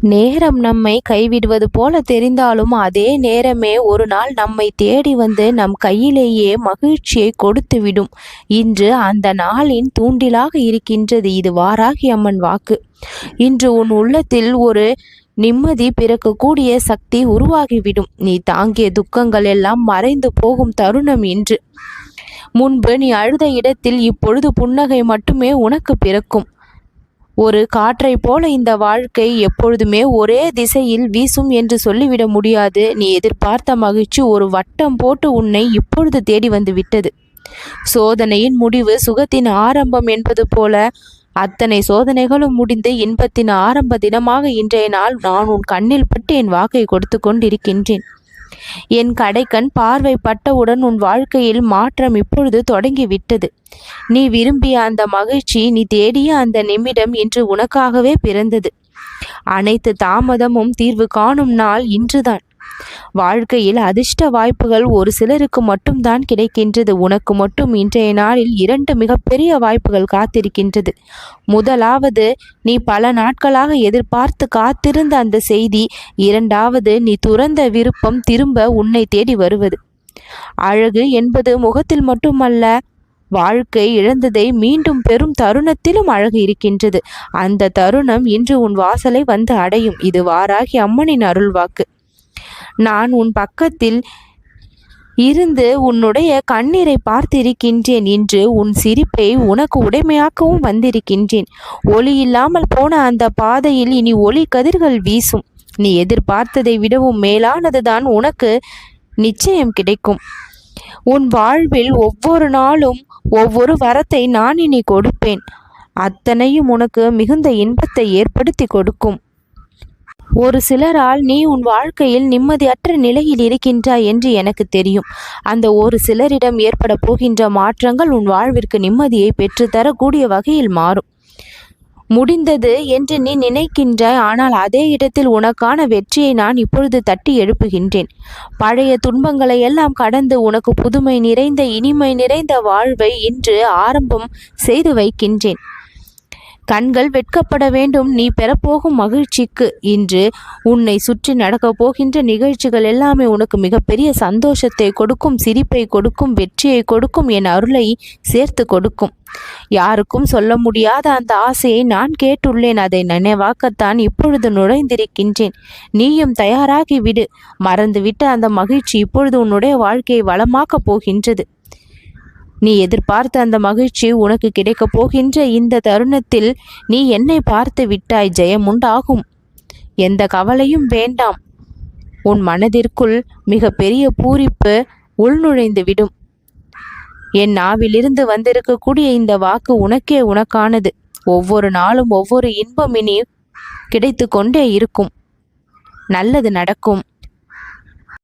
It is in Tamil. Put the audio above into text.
நேரம் நம்மை கைவிடுவது போல தெரிந்தாலும் அதே நேரமே ஒரு நாள் நம்மை தேடி வந்து நம் கையிலேயே மகிழ்ச்சியை கொடுத்துவிடும். இன்று அந்த நாளின் தூண்டிலாக இருக்கின்றது இது வாராகி அம்மன் வாக்கு. இன்று உன் உள்ளத்தில் ஒரு நிம்மதி பிறக்கக்கூடிய சக்தி உருவாகிவிடும். நீ தாங்கிய துக்கங்கள் எல்லாம் மறைந்து போகும் தருணம் இன்று. முன்பு நீ அழுத இடத்தில் இப்பொழுது புன்னகை மட்டுமே உனக்கு பிறக்கும். ஒரு காற்றை போல இந்த வாழ்க்கை எப்பொழுதுமே ஒரே திசையில் வீசும் என்று சொல்லிவிட முடியாது. நீ எதிர்பார்த்த மகிழ்ச்சி ஒரு வட்டம் போட்டு உன்னை இப்பொழுது தேடி வந்து விட்டது. சோதனையின் முடிவு சுகத்தின் ஆரம்பம் என்பது போல அத்தனை சோதனைகளும் முடிந்து இன்பத்தின் ஆரம்ப தினமாக இன்றைய நாள் நான் உன் கண்ணில் பட்டு என் வாக்கை கொடுத்து கொண்டிருக்கின்றேன். என் கடைக்கண் பார்வை பட்டவுடன் உன் வாழ்க்கையில் மாற்றம் இப்பொழுது தொடங்கிவிட்டது. நீ விரும்பிய அந்த மகிழ்ச்சி, நீ தேடிய அந்த நிமிடம் இன்று உனக்காகவே பிறந்தது. அனைத்து தாமதமும் தீர்வு காணும் நாள் இன்றுதான். வாழ்க்கையில் அதிர்ஷ்ட வாய்ப்புகள் ஒரு சிலருக்கு மட்டும்தான் கிடைக்கின்றது. உனக்கு மட்டும் இன்றைய நாளில் 2 மிகப்பெரிய வாய்ப்புகள் காத்திருக்கின்றது. முதலாவது, நீ பல நாட்களாக எதிர்பார்த்து காத்திருந்த அந்த செய்தி. இரண்டாவது, நீ துறந்த விருப்பம் திரும்ப உன்னை தேடி வருவது. அழகு என்பது முகத்தில் மட்டுமல்ல, வாழ்க்கை இழந்ததை மீண்டும் பெறும் தருணத்திலும் அழகு இருக்கின்றது. அந்த தருணம் இன்று உன் வாசலை வந்து அடையும். இது வாராகி அம்மனின் அருள்வாக்கு. நான் உன் பக்கத்தில் இருந்து உன்னுடைய கண்ணீரை பார்த்திருக்கின்றேன். இன்று உன் சிரிப்பை உனக்கு உடைமையாக்கவும் வந்திருக்கின்றேன். ஒளி இல்லாமல் போன அந்த பாதையில் இனி ஒளி கதிர்கள் வீசும். நீ எதிர்பார்த்ததை விடவும் மேலானதுதான் உனக்கு நிச்சயம் கிடைக்கும். உன் வாழ்வில் ஒவ்வொரு நாளும் ஒவ்வொரு வரத்தை நான் இனி கொடுப்பேன். அத்தனையும் உனக்கு மிகுந்த இன்பத்தை ஏற்படுத்தி கொடுக்கும். ஒரு சிலரால் நீ உன் வாழ்க்கையில் நிம்மதியற்ற நிலையில் இருக்கின்றாய் என்று எனக்கு தெரியும். அந்த ஒரு சிலரிடம் ஏற்பட போகின்ற மாற்றங்கள் உன் வாழ்விற்கு நிம்மதியை பெற்றுத்தரக்கூடிய வகையில் மாறும். முடிந்தது என்று நீ நினைக்கின்றாய். ஆனால் அதே இடத்தில் உனக்கான வெற்றியை நான் இப்பொழுது தட்டி எழுப்புகின்றேன். பழைய துன்பங்களை எல்லாம் கடந்து உனக்கு புதுமை நிறைந்த இனிமை நிறைந்த வாழ்வை இன்று ஆரம்பம் செய்து வைக்கின்றேன். கண்கள் வெட்கப்பட வேண்டும் நீ பெறப்போகும் மகிழ்ச்சிக்கு. இன்று உன்னை சுற்றி நடக்கப் போகின்ற நிகழ்ச்சிகள் எல்லாமே உனக்கு மிகப்பெரிய சந்தோஷத்தை கொடுக்கும், சிரிப்பை கொடுக்கும், வெற்றியை கொடுக்கும், என் அருளை சேர்த்து கொடுக்கும். யாருக்கும் சொல்ல முடியாத அந்த ஆசையை நான் கேட்டுள்ளேன். அதை நினைவாக்கத்தான் இப்பொழுது நுழைந்திருக்கின்றேன். நீயும் தயாராகி விடு. மறந்துவிட்ட அந்த மகிழ்ச்சி இப்பொழுது உன்னுடைய வாழ்க்கையை வளமாக்கப் போகின்றது. நீ எதிர்பார்த்த அந்த மகிழ்ச்சி உனக்கு கிடைக்கப் போகின்ற இந்த தருணத்தில் நீ என்னை பார்த்து விட்டாய். ஜெயம் உண்டாகும். எந்த கவலையும் வேண்டாம். உன் மனதிற்குள் மிக பெரிய பூரிப்பு உள்நுழைந்து விடும். என் நாவிலிருந்து வந்திருக்கக்கூடிய இந்த வாக்கு உனக்கே உனக்கானது. ஒவ்வொரு நாளும் ஒவ்வொரு இன்பம் இனி கிடைத்து கொண்டே இருக்கும். நல்லது நடக்கும்.